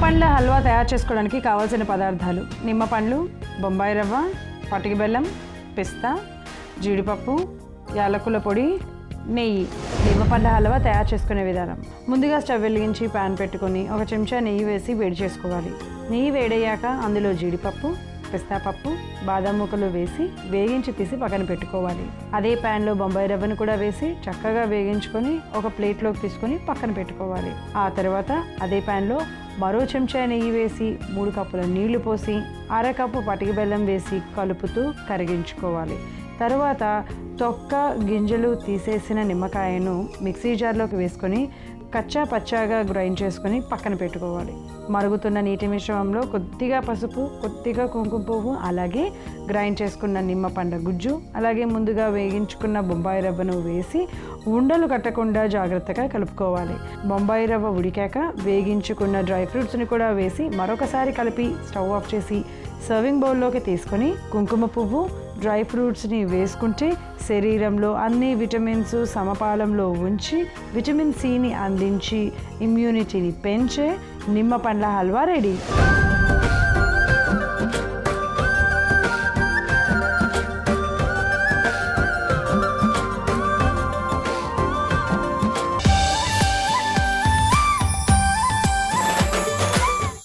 పండ్ల హల్వా తయారు చేసుకోవడానికి కావాల్సిన పదార్థాలు: నిమ్మ పండ్లు, బొంబాయి రవ్వ, పటిక బెల్లం, పిస్తా, జీడిపప్పు, యాలకుల పొడి, నెయ్యి. నిమ్మ పండ్ల హల్వా తయారు చేసుకునే విధానం: ముందుగా స్టవ్ వెలిగించి ప్యాన్ పెట్టుకొని 1 చెంచా నెయ్యి వేసి వేడి చేసుకోవాలి. నెయ్యి వేడయ్యాక అందులో జీడిపప్పు, పిస్తా పప్పు, బాదం ముక్కలు వేసి వేగించి తీసి పక్కన పెట్టుకోవాలి. అదే ప్యాన్లో బొంబాయి రవ్వను కూడా వేసి చక్కగా వేగించుకొని ఒక ప్లేట్లోకి తీసుకొని పక్కన పెట్టుకోవాలి. ఆ తర్వాత అదే ప్యాన్లో మరో చెంచా నెయ్యి వేసి 3 కప్పుల నీళ్లు పోసి 1/2 కప్పు పటిక బెల్లం వేసి కలుపుతూ కరిగించుకోవాలి. తరువాత తొక్క గింజలు తీసేసిన నిమ్మకాయను మిక్సీ జార్లోకి వేసుకొని కచ్చా పచ్చాగా గ్రైండ్ చేసుకొని పక్కన పెట్టుకోవాలి. మరుగుతున్న నీటి మిశ్రమంలో కొద్దిగా పసుపు, కొద్దిగా కుంకుమ పువ్వు, అలాగే గ్రైండ్ చేసుకున్న నిమ్మ పండ్ల గుజ్జు, అలాగే ముందుగా వేగించుకున్న బొంబాయి రవ్వను వేసి ఉండలు కట్టకుండా జాగ్రత్తగా కలుపుకోవాలి. బొంబాయి రవ్వ ఉడికాక వేగించుకున్న డ్రై ఫ్రూట్స్ని కూడా వేసి మరొకసారి కలిపి స్టవ్ ఆఫ్ చేసి సర్వింగ్ బౌల్లోకి తీసుకొని కుంకుమ పువ్వు, డ్రై ఫ్రూట్స్ని వేసుకుంటే శరీరంలో అన్ని విటమిన్స్ సమపాలంలో ఉంచి విటమిన్ సిని అందించి ఇమ్యూనిటీని పెంచే నిమ్మ పండ్ల హల్వా రెడీ.